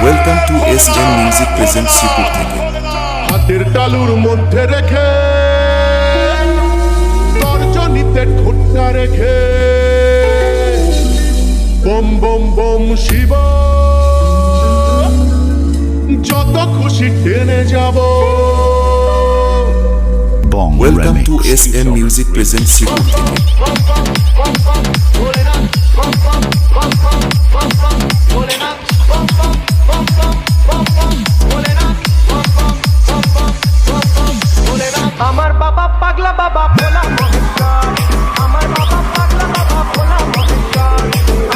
Welcome to SM music present Sripur থেকে। হাতের তালুর মধ্যে রেখে তর্জনীতে ঠোঁটটা রেখে বম বম বম শিব যত খুশি টেনে যাব। Welcome to SM music present Sripur থেকে। আমার বাবা পাগলা বাবা ভোলা মহেশ্বর, আমার বাবা পাগলা বাবা ভোলা মহেশ্বর,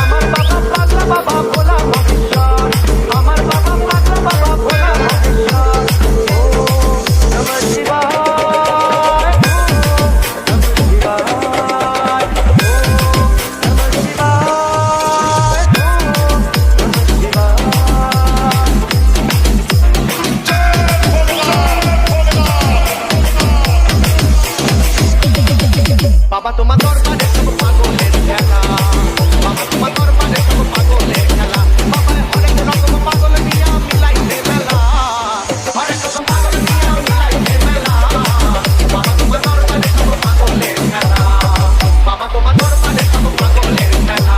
আমার বাবা পাগলা বাবা ভোলা মহেশ্বর, আমার বাবা পাগলা বাবা ভোলা মহেশ্বর। ও নমঃ শিবায়, ও নমঃ শিবায়, ও নমঃ শিবায়, বাবা তোমার দরবারে সব পাগলের খেলা, বাবা তোমার দরবারে সব পাগলের খেলা, বাবা হরেক রকম পাগল নিয়া মিলাইতে মেলা, হরেক রকম পাগল নিয়া মিলাইতে মেলা, বাবা তোমার দরবারে সব পাগলের খেলা, বাবা তোমার দরবারে সব পাগলের খেলা।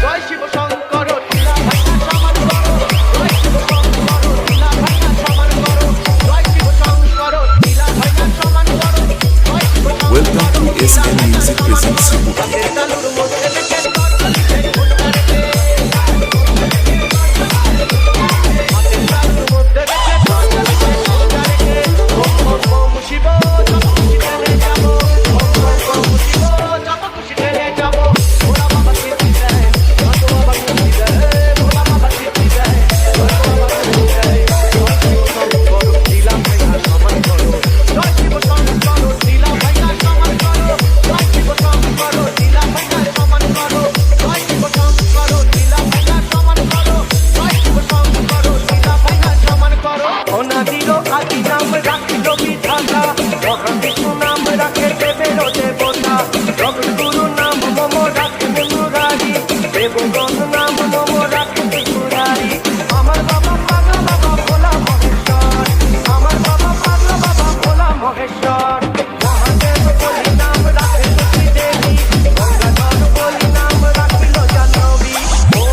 জয় শিব শঙ্কর লীলা ভাইনা সমান করো, জয় শিব শঙ্কর লীলা ভাইনা সমান করো, জয় শিব শঙ্কর লীলা ভাইনা সমান করো, জয় Shiv welcome to SM music present Sripur থেকে। হাতের তালুর মধ্যে রেখে তর্জনীতে ঠোঁটটা রেখে, হাতের তালুর মধ্যে রেখে তর্জনীতে ঠোঁটটা রেখে, ওম ওম ওম শিব যত খুশি টেনে যাবো, ওম ওম ওম শিব যত খুশি টেনে যাবো। ভোলা বাবা সিদ্ধি দেয়, ভোলা বাবা সিদ্ধি দেয়, ভোলা বাবা সিদ্ধি দেয়, ভোলা বাবা সিদ্ধি দেয়। জয় শিব শঙ্কর লীলা ভাইনা সমান করো, জয় শিব শঙ্কর লীলা ভাইনা সমান করো, জয় শিব শঙ্কর লীলা ভাইনা সমান করো, জয় শিব শঙ্কর লীলা ভাইনা সমান করো, জয় শিব শঙ্কর লীলা ভাইনা সমান করো। অনাদির আদি নাম রাখিল বিধাতা, মহাবিষ্ণু নাম রাখে দেবের দেবতা, জগৎগুরু নাম মম রাখে মুরারি, দেবগণ নাম মম রাখে ত্রিপুরারি। আমার বাবা পাগলা বাবা ভোলা মহেশ্বর, আমার বাবা পাগলা বাবা ভোলা মহেশ্বর, মহাদেব বলি নাম রাখে লক্ষ্মী দেবী, গঙ্গাধর বলি নাম রাখিল জাহ্নবী। ও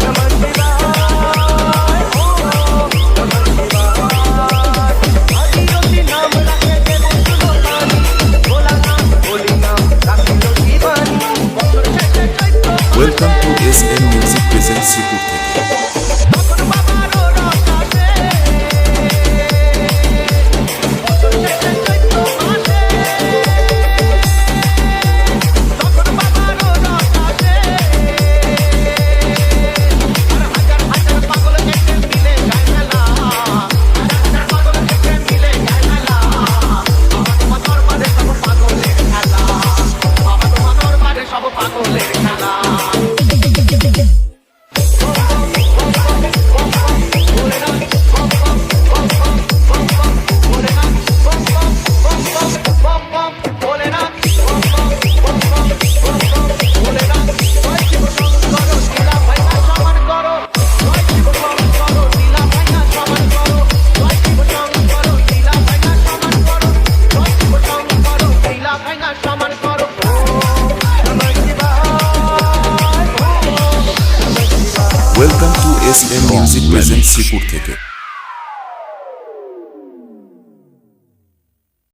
নমঃ শিবায়, ও নমঃ শিবায়, আদিরতি নাম রাখে দেব সুলোকানি, ভোলা নাম বলি নাম রাখিল জীবানী। বছর শেষে চৈত্র welcome to SM music present Sripur থেকে। তখন বাবারও রস আসে, বছর শেষে চৈত্র মাসে, তখন বাবারও রস আসে। আর হাজার হাজার পাগল দেখে মিলে যায় মেলা, হাজার হাজার পাগল দেখে মিলে যায় মেলা। বাবা তোমার দরবারে সব পাগলের খেলা, বাবা তোমার দরবারে সব পাগলের খেলা। Welcome to SM music present Sripur থেকে।